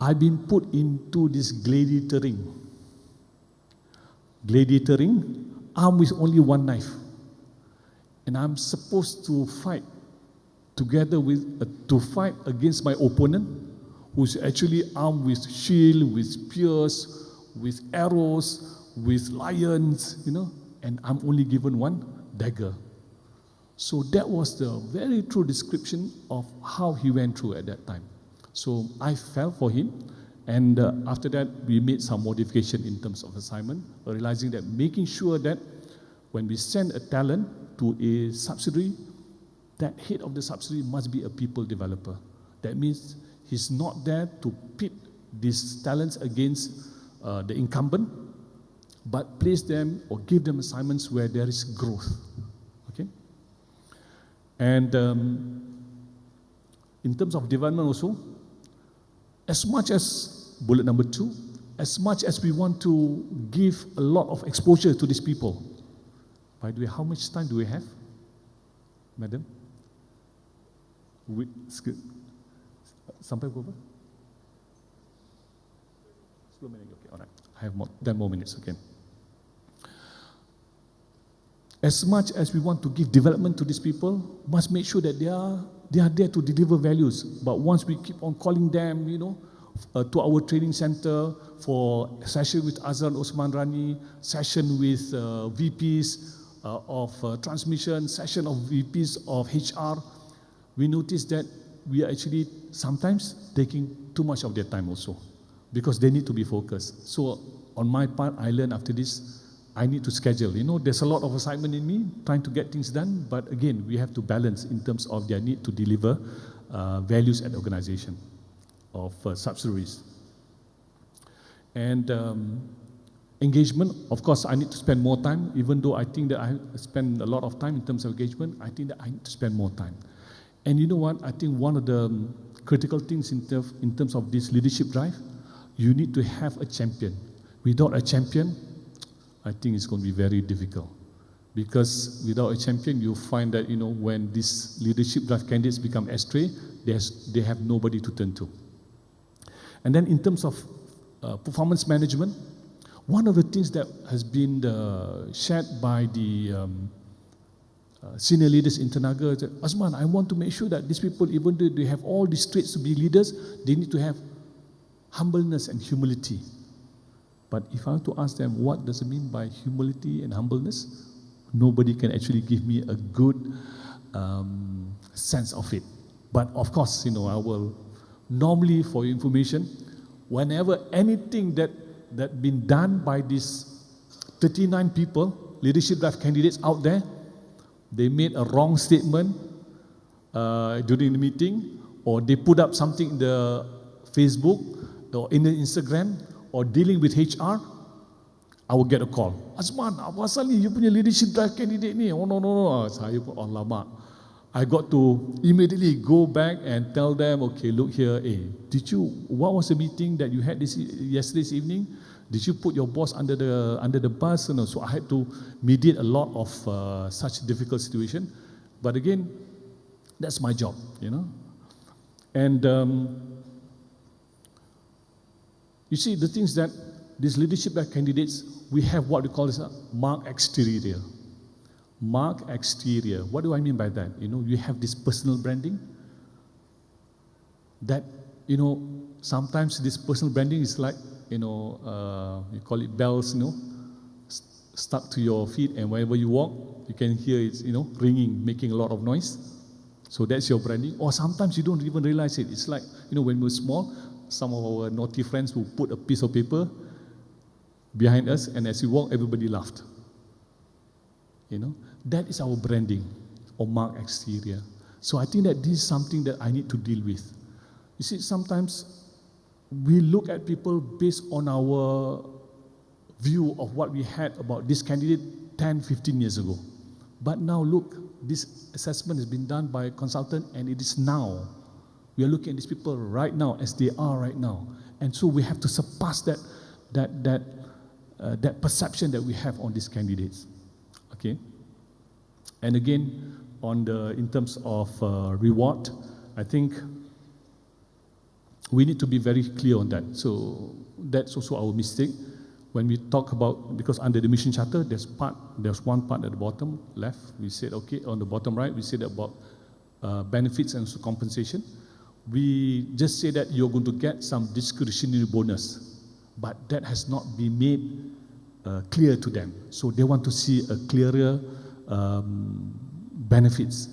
I've been put into this gladiator ring, armed with only one knife. And I'm supposed to fight together to fight against my opponent, who's actually armed with shield, with spears, with arrows, with lions, and I'm only given one dagger. So that was the very true description of how he went through at that time. So I fell for him, and after that we made some modification in terms of assignment, realizing that making sure that when we send a talent to a subsidiary, that head of the subsidiary must be a people developer. That means he's not there to pit these talents against the incumbent, but place them or give them assignments where there is growth. Okay? And in terms of development also, as much as, bullet number 2, as much as we want to give a lot of exposure to these people, by the way, how much time do we have, madam? Sampai berapa? 10 minutes, okay, all right. I have 10 more minutes, okay. As much as we want to give development to these people, must make sure that they are there to deliver values. But once we keep on calling them, to our training center for session with Azman Osman Rani, session with VPs of transmission, session of VPs of HR, we notice that we are actually sometimes taking too much of their time also, because they need to be focused. So on my part, I learned after this, I need to schedule. You know, there's a lot of assignment in me, trying to get things done, but again, we have to balance in terms of their need to deliver values at the organization of subsidiaries. And engagement, of course, I need to spend more time, even though I think that I spend a lot of time in terms of engagement, I think that I need to spend more time. And you know what, I think one of the critical things in terms of this leadership drive, you need to have a champion. Without a champion, I think it's going to be very difficult. Because without a champion, you find that, you know, when these leadership drive candidates become astray, they have nobody to turn to. And then in terms of performance management, one of the things that has been shared by the senior leaders in Tenaga, Azman, I want to make sure that these people, even though they have all these traits to be leaders, they need to have humbleness and humility. But if I were to ask them, what does it mean by humility and humbleness? Nobody can actually give me a good sense of it. But of course, you know, I will normally, for your information, whenever anything that been done by these 39 people, leadership drive candidates out there, they made a wrong statement during the meeting, or they put up something in the Facebook or in the Instagram, or dealing with HR, I will get a call. Azman, apa asal ni you punya leadership drive candidate ni? Oh no. Saya pun, oh lama. I got to immediately go back and tell them, okay, look here, what was the meeting that you had yesterday's evening? Did you put your boss under the bus? You know, so I had to mediate a lot of such difficult situation. But again, that's my job, you know. And you see, the things that these leadership candidates, we have what we call this mark exterior. Mark exterior. What do I mean by that? You know, you have this personal branding that, you know, sometimes this personal branding is like, you know, you call it bells, you know, stuck to your feet, and wherever you walk, you can hear it, you know, ringing, making a lot of noise. So that's your branding. Or sometimes you don't even realize it. It's like, you know, when we're small, some of our naughty friends will put a piece of paper behind us, and as we walk, everybody laughed. You know, that is our branding or mark exterior. So I think that this is something that I need to deal with. You see, sometimes we look at people based on our view of what we had about this candidate 10, 15 years ago. But now look, this assessment has been done by a consultant, and it is now. We are looking at these people right now as they are right now. And so we have to surpass that perception that we have on these candidates. Okay? And again, in terms of reward, I think we need to be very clear on that. So that's also our mistake. When we talk about, because under the mission charter, there's one part at the bottom left. We said, okay, on the bottom right, we said about benefits and compensation. We just say that you're going to get some discretionary bonus, but that has not been made clear to them. So they want to see a clearer benefits.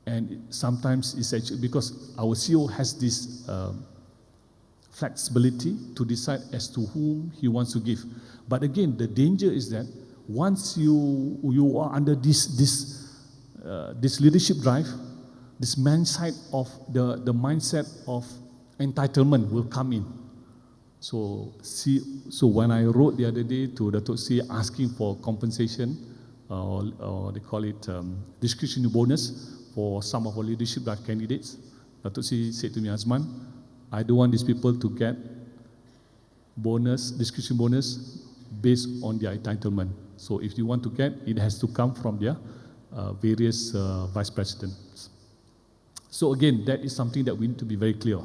And sometimes it's actually because our CEO has this flexibility to decide as to whom he wants to give. But again, the danger is that once you are under this leadership drive, this mindset of entitlement will come in. So when I wrote the other day to Datuk C asking for compensation, or they call it discretionary bonus for some of our leadership drive candidates, Datuk C said to me, Azman, I don't want these people to get discretionary bonus based on their entitlement. So if you want to get, it has to come from their various vice presidents. So again, that is something that we need to be very clear.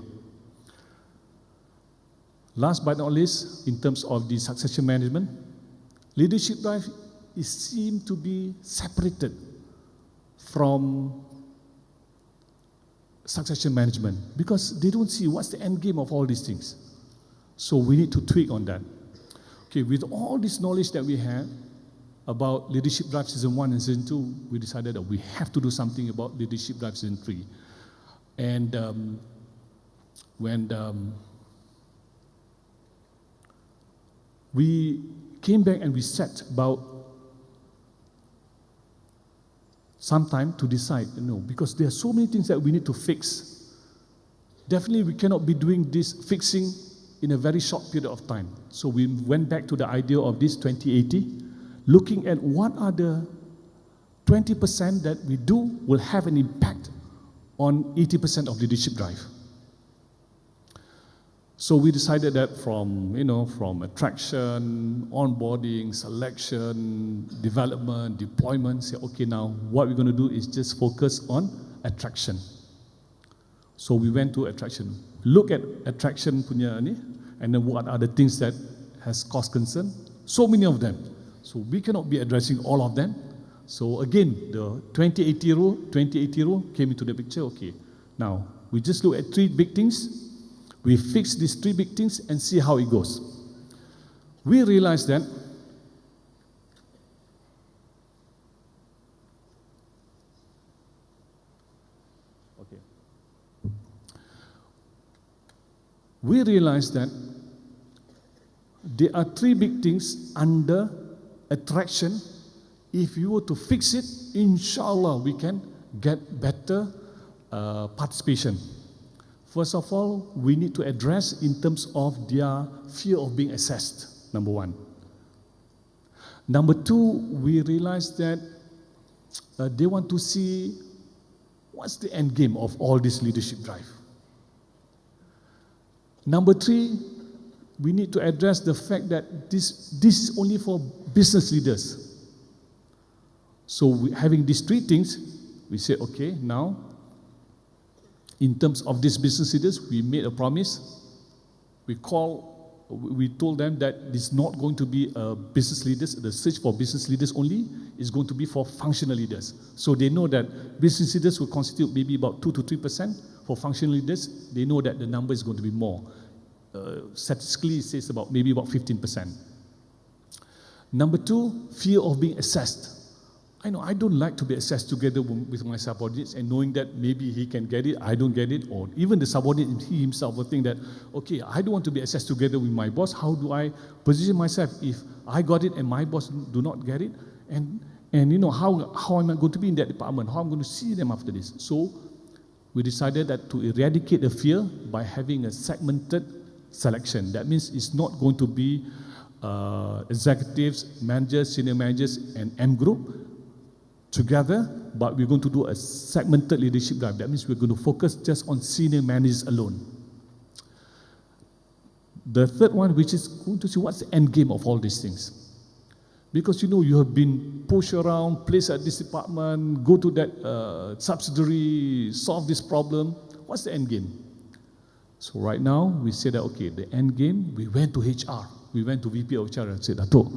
Last but not least, in terms of the succession management, leadership drive is seemed to be separated from succession management because they don't see what's the end game of all these things. So we need to tweak on that. Okay, with all this knowledge that we have about leadership drive season 1 and season 2, we decided that we have to do something about leadership drive season 3. And when we came back and we set about some time to decide, because there are so many things that we need to fix. Definitely we cannot be doing this fixing in a very short period of time. So we went back to the idea of this 2080, looking at what are the 20% that we do will have an impact on 80% of leadership drive. So we decided that from attraction, onboarding, selection, development, deployment, say, okay, now what we're going to do is just focus on attraction. So we went to attraction. Look at attraction punya ni, and then what are the things that has caused concern? So many of them. So we cannot be addressing all of them. So again, the 2080 rule came into the picture. Okay, now we just look at 3 big things. We fix these 3 big things and see how it goes. We realized that there are 3 big things under attraction. If you were to fix it, inshallah, we can get better participation. First of all, we need to address in terms of their fear of being assessed, number 1. Number 2, we realize that they want to see what's the end game of all this leadership drive. Number 3, we need to address the fact that this is only for business leaders. So having these 3 things, we say, okay, now, in terms of these business leaders, we made a promise. We told them that it's not going to be business leaders. The search for business leaders only is going to be for functional leaders. So they know that business leaders will constitute maybe about 2 to 3%. For functional leaders, they know that the number is going to be more. Statistically, it says maybe about 15%. Number 2, fear of being assessed. I know I don't like to be assessed together with my subordinates and knowing that maybe he can get it, I don't get it, or even the subordinate he himself will think that, okay, I don't want to be assessed together with my boss. How do I position myself if I got it and my boss do not get it? And how am I going to be in that department? How am I going to see them after this? So we decided that to eradicate the fear by having a segmented selection. That means it's not going to be executives, managers, senior managers, and M group together, but we're going to do a segmented leadership drive. That means we're going to focus just on senior managers alone. The third one, which is going to see what's the end game of all these things. Because you have been pushed around, placed at this department, go to that subsidiary, solve this problem. What's the end game? So right now, we said that, okay, the end game, we went to HR. We went to VP of HR and said, Dato',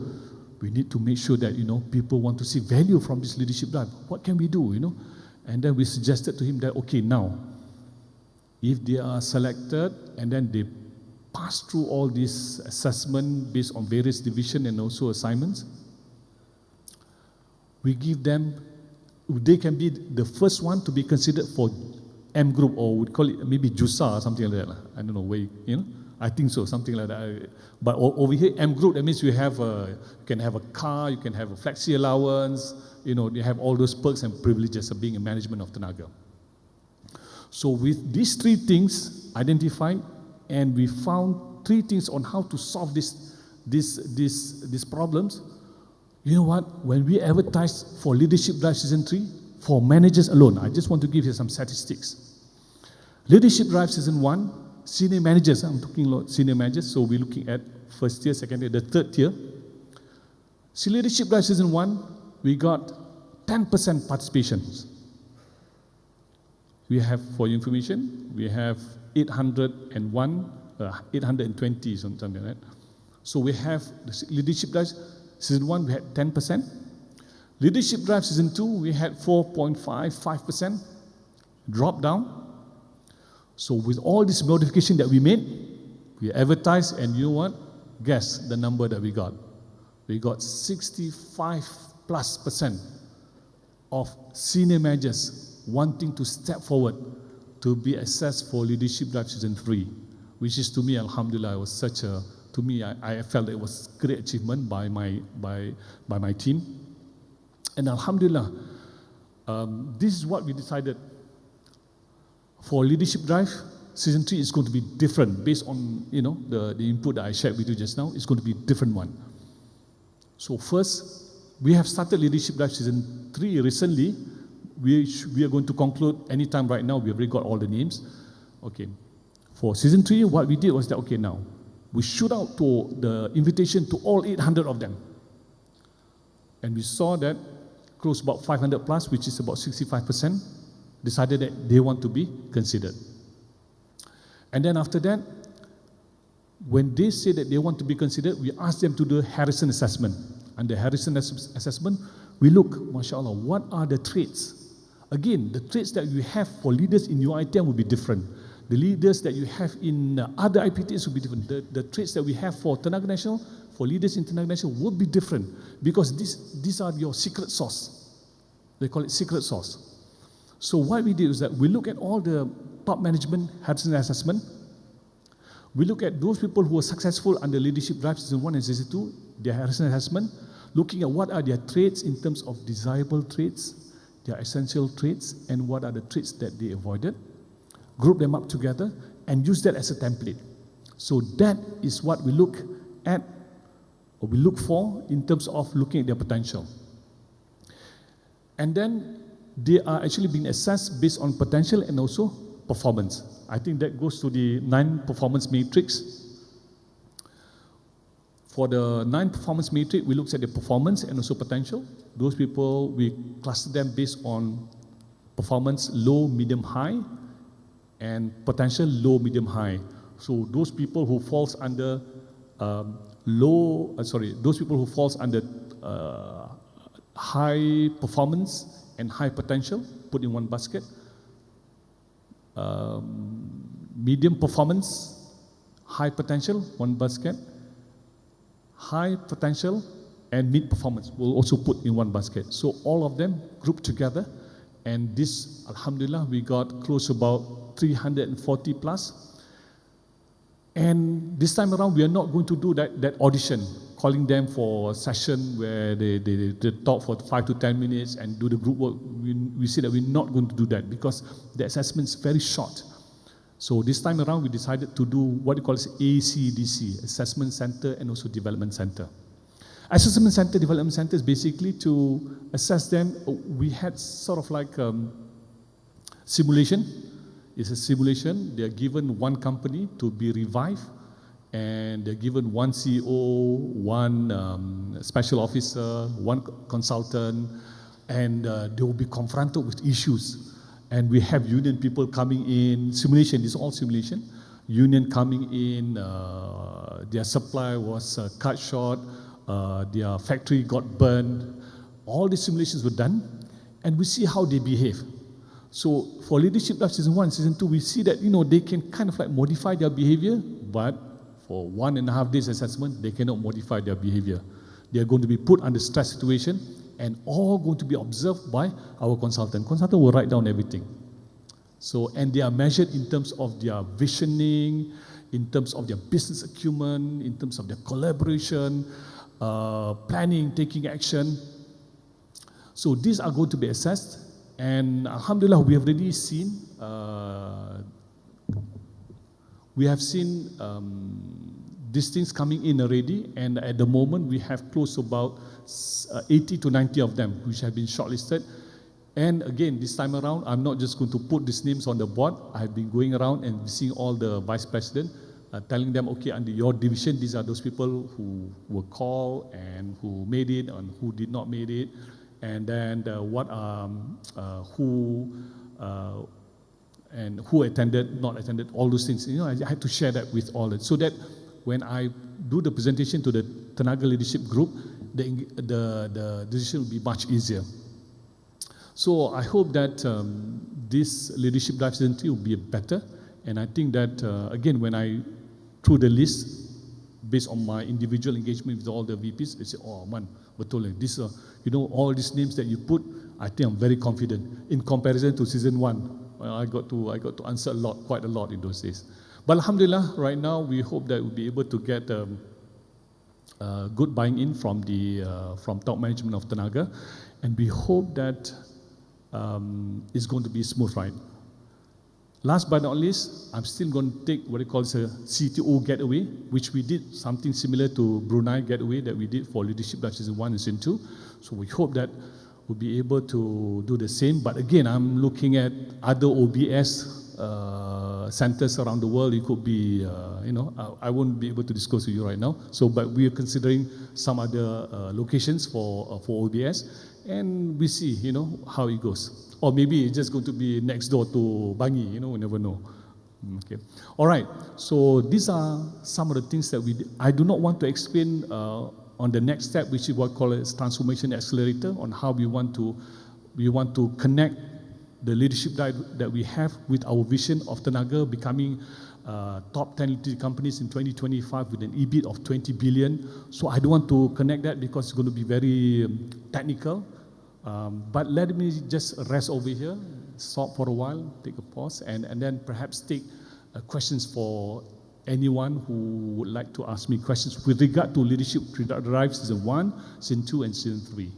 we need to make sure that, people want to see value from this leadership drive. What can we do, And then we suggested to him that, okay, now, if they are selected and then they pass through all this assessment based on various division and also assignments, we give them, they can be the first one to be considered for M group, or we'd call it maybe JUSA or something like that. I don't know where, I think so, something like that. But over here, M group, that means you can have a car, you can have a flexi allowance, you have all those perks and privileges of being a management of Tenaga. So with these 3 things identified, and we found 3 things on how to solve these problems. You know what? When we advertised for Leadership Drive Season 3, for managers alone, I just want to give you some statistics. Leadership Drive Season 1, senior managers, I'm talking about senior managers, so we're looking at first tier, second tier, the third tier. So Leadership Drive Season 1, we got 10% participation. We have, for your information, we have 820, something like that. So we have the Leadership Drive Season 1, we had 10%. Leadership Drive Season 2, we had 4.55%, drop down. So with all this modification that we made, we advertised, and you know what? Guess the number that we got. We got 65+% of senior managers wanting to step forward to be assessed for Leadership Drive Season 3, which is to me, alhamdulillah, was such a, to me, I felt it was great achievement by my team. And alhamdulillah, this is what we decided. For Leadership Drive, Season 3 is going to be different based on, the input that I shared with you just now. It's going to be a different one. So first, we have started Leadership Drive Season 3 recently. We are going to conclude anytime right now. We have already got all the names. Okay. For Season 3, what we did was that, okay, now, we shoot out to the invitation to all 800 of them. And we saw that close about 500 plus, which is about 65%, decided that they want to be considered. And then after that, when they say that they want to be considered, we ask them to do a Harrison assessment. And the Harrison assessment, we look, mashallah, what are the traits? Again, the traits that you have for leaders in UiTM will be different. The leaders that you have in other IPTs will be different. The traits that we have for Tenaga Nasional, for leaders in Tenaga Nasional will be different because these are your secret sauce. They call it secret sauce. So what we did is that we look at all the top management Harrison assessment. We look at those people who were successful under Leadership Drive Season 1 and Season 2, their Harrison assessment, looking at what are their traits in terms of desirable traits, their essential traits, and what are the traits that they avoided, group them up together, and use that as a template. So that is what we look at, or we look for in terms of looking at their potential. And then they are actually being assessed based on potential and also performance. I think that goes to the 9 performance matrix. For the 9 performance matrix, we look at the performance and also potential. Those people, we cluster them based on performance low, medium, high, and potential low, medium, high. So those people who falls under those people who falls under high performance and high potential, put in one basket. Medium performance, high potential, one basket. High potential and mid performance will also put in one basket. So all of them grouped together, and this, alhamdulillah, we got close to about 340 plus. And this time around, we are not going to do that audition, calling them for a session where they talk for 5 to 10 minutes and do the group work. We say that we're not going to do that because the assessment is very short. So this time around, we decided to do what we call ACDC, Assessment Center and also Development Center. Assessment Center, Development Center is basically to assess them. We had sort of like simulation. It's a simulation. They are given one company to be revived, and they're given one CEO, one special officer, one consultant, and they will be confronted with issues. And we have union people coming in, simulation, this is all simulation. Union coming in, their supply was cut short, their factory got burned. All the simulations were done, and we see how they behave. So for Leadership Drive Season 1, Season 2, we see that, they can kind of like modify their behavior, but for 1.5 days assessment, they cannot modify their behavior. They are going to be put under stress situation, and all going to be observed by our consultant. Consultant will write down everything. So, and they are measured in terms of their visioning, in terms of their business acumen, in terms of their collaboration, planning, taking action. So these are going to be assessed, and alhamdulillah, we have already seen, these things coming in already, and at the moment we have close to about 80 to 90 of them which have been shortlisted. And again, this time around, I'm not just going to put these names on the board. I have been going around and seeing all the vice president, telling them, okay, under your division, these are those people who were called and who made it and who did not made it, and then who attended, not attended, all those things. I had to share that with all that, so that when I do the presentation to the Tenaga Leadership Group, the decision will be much easier. So I hope that this Leadership Drive Season 3 will be better, and I think that, again, when I threw the list, based on my individual engagement with all the VPs, they say, oh man, betul, this, all these names that you put, I think I'm very confident in comparison to Season 1. I got to answer quite a lot in those days. But alhamdulillah, right now we hope that we'll be able to get good buying in from top management of Tenaga, and we hope that it's going to be a smooth ride. Last but not least, I'm still going to take what it calls a CTO getaway, which we did something similar to Brunei getaway that we did for leadership batch season 1 and season 2. So we hope that we'll be able to do the same. But again, I'm looking at other OBS centers around the world. It could be, I won't be able to disclose to you right now. So, but we are considering some other locations for OBS, and we see, how it goes. Or maybe it's just going to be next door to Bangi, we never know. Okay. All right. So these are some of the things that we did. I do not want to explain on the next step, which is what we call a transformation accelerator, on how we want to connect the leadership that we have with our vision of Tenaga becoming top 10 utility companies in 2025 with an EBIT of 20 billion. So I don't want to connect that because it's going to be very technical. But let me just rest over here, stop for a while, take a pause, and then perhaps take questions for anyone who would like to ask me questions with regard to Leadership Drive Season 1, Season 2, and Season 3.